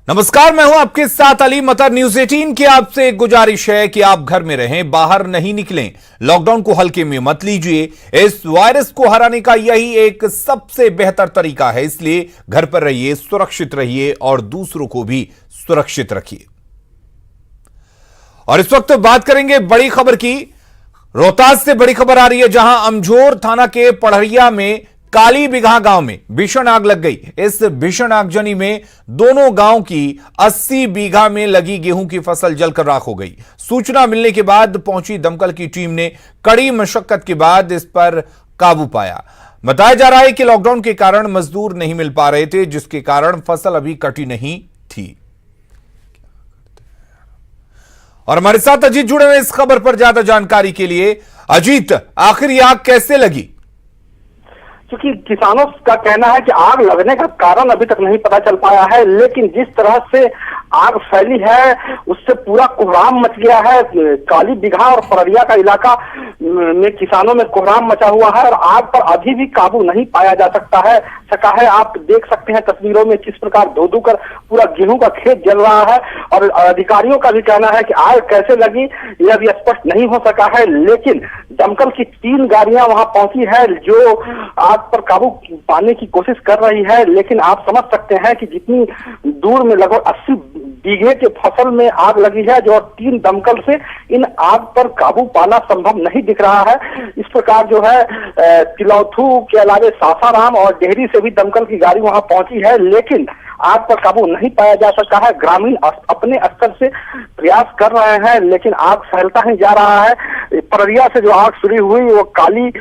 नमस्कार, मैं हूं आपके साथ अली मतर। न्यूज 18 की आपसे एक गुजारिश है कि आप घर में रहें, बाहर नहीं निकलें, लॉकडाउन को हल्के में मत लीजिए। इस वायरस को हराने का यही एक सबसे बेहतर तरीका है, इसलिए घर पर रहिए, सुरक्षित रहिए और दूसरों को भी सुरक्षित रखिए। और इस वक्त बात करेंगे बड़ी खबर की। रोहतास से बड़ी खबर आ रही है, जहां अमझोर थाना के पढ़रिया में काली बिघा गांव में भीषण आग लग गई। इस भीषण आगजनी में दोनों गांव की 80 बीघा में लगी गेहूं की फसल जलकर राख हो गई। सूचना मिलने के बाद पहुंची दमकल की टीम ने कड़ी मशक्कत के बाद इस पर काबू पाया। बताया जा रहा है कि लॉकडाउन के कारण मजदूर नहीं मिल पा रहे थे, जिसके कारण फसल अभी कटी नहीं थी। और हमारे साथ अजीत जुड़े हुए इस खबर पर ज्यादा जानकारी के लिए। अजीत, आखिर ये आग कैसे लगी? क्योंकि किसानों का कहना है कि आग लगने का कारण अभी तक नहीं पता चल पाया है, लेकिन जिस तरह से आग फैली है उससे पूरा कोहराम मच गया है। काली बिघा और पड़रिया का इलाका में किसानों में कोहराम मचा हुआ है और आग पर अभी भी काबू नहीं पाया जा सका है। आप देख सकते हैं तस्वीरों में किस प्रकार धो धो कर पूरा गेहूं का खेत जल रहा है। और अधिकारियों का भी कहना है कि आग कैसे लगी यह अभी स्पष्ट नहीं हो सका है, लेकिन दमकल की 3 गाड़ियां वहां पहुंची है जो आग पर काबू पाने की कोशिश कर रही है। लेकिन आप समझ सकते हैं कि जितनी दूर में लगभग 80 बीघे के फसल में आग लगी है, जो 3 दमकल से इन आग पर काबू पाना संभव नहीं दिख रहा है। इस प्रकार जो है तिलौथू के अलावे सासाराम और डेहरी से भी दमकल की गाड़ी वहां पहुंची है, लेकिन आग पर काबू नहीं पाया जा सका है। ग्रामीण अपने स्तर से प्रयास कर रहे हैं, लेकिन आग फैलता ही जा रहा है। पड़रिया से जो आग शुरू हुई वो काली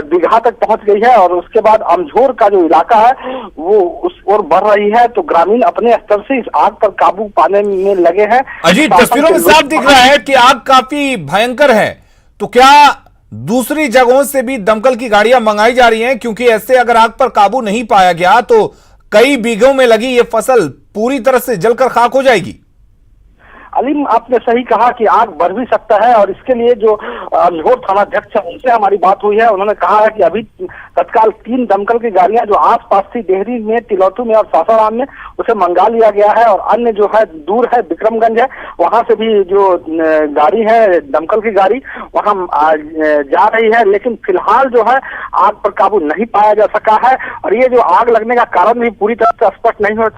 बिघा तक पहुंच गई है और उसके बाद अमझोर का जो इलाका है वो उस ओर बढ़ रही है। तो ग्रामीण अपने स्तर से इस आग पर काबू पाने में लगे हैं। अजीत, तस्वीरों में साफ दिख रहा है कि आग काफी भयंकर है, तो क्या दूसरी जगहों से भी दमकल की गाड़ियां मंगाई जा रही हैं? क्योंकि ऐसे अगर आग पर काबू नहीं पाया गया तो कई बीघों में लगी ये फसल पूरी तरह से जलकर खाक हो जाएगी। अलीम, आपने सही कहा कि आग बढ़ भी सकता है और इसके लिए जो अमझोर थानाध्यक्ष है उनसे हमारी बात हुई है। उन्होंने कहा है कि अभी तत्काल 3 दमकल की गाड़ियां जो आसपास थी डेहरी में, तिलौथू में और सासाराम में, उसे मंगा लिया गया है। और अन्य जो है दूर है विक्रमगंज है, वहां से भी जो गाड़ी है दमकल की गाड़ी वहां जा रही है। लेकिन फिलहाल जो है आग पर काबू नहीं पाया जा सका है और ये जो आग लगने का कारण भी पूरी तरह से स्पष्ट नहीं हो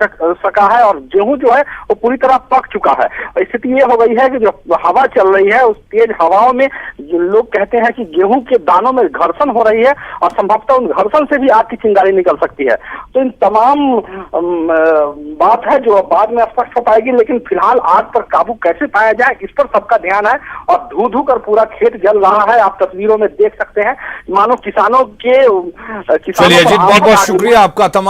सका है। और गेहूं जो है वो पूरी तरह पक चुका है। स्थिति ये हो गई है कि जो हवा चल रही है उस तेज हवाओं में लोग कहते हैं कि गेहूं के दानों में घर्षण हो रही है और संभवतः उन घर्षण से भी आग की चिंगारी निकल सकती है। तो इन तमाम बात है जो बाद में स्पष्ट हो पाएगी, लेकिन फिलहाल आग पर काबू कैसे पाया जाए इस पर सबका ध्यान है। और धू धू कर पूरा खेत जल रहा है, आप तस्वीरों में देख सकते हैं। मानो किसानों के चलिए अजीत, बहुत बहुत शुक्रिया आपका। तमाम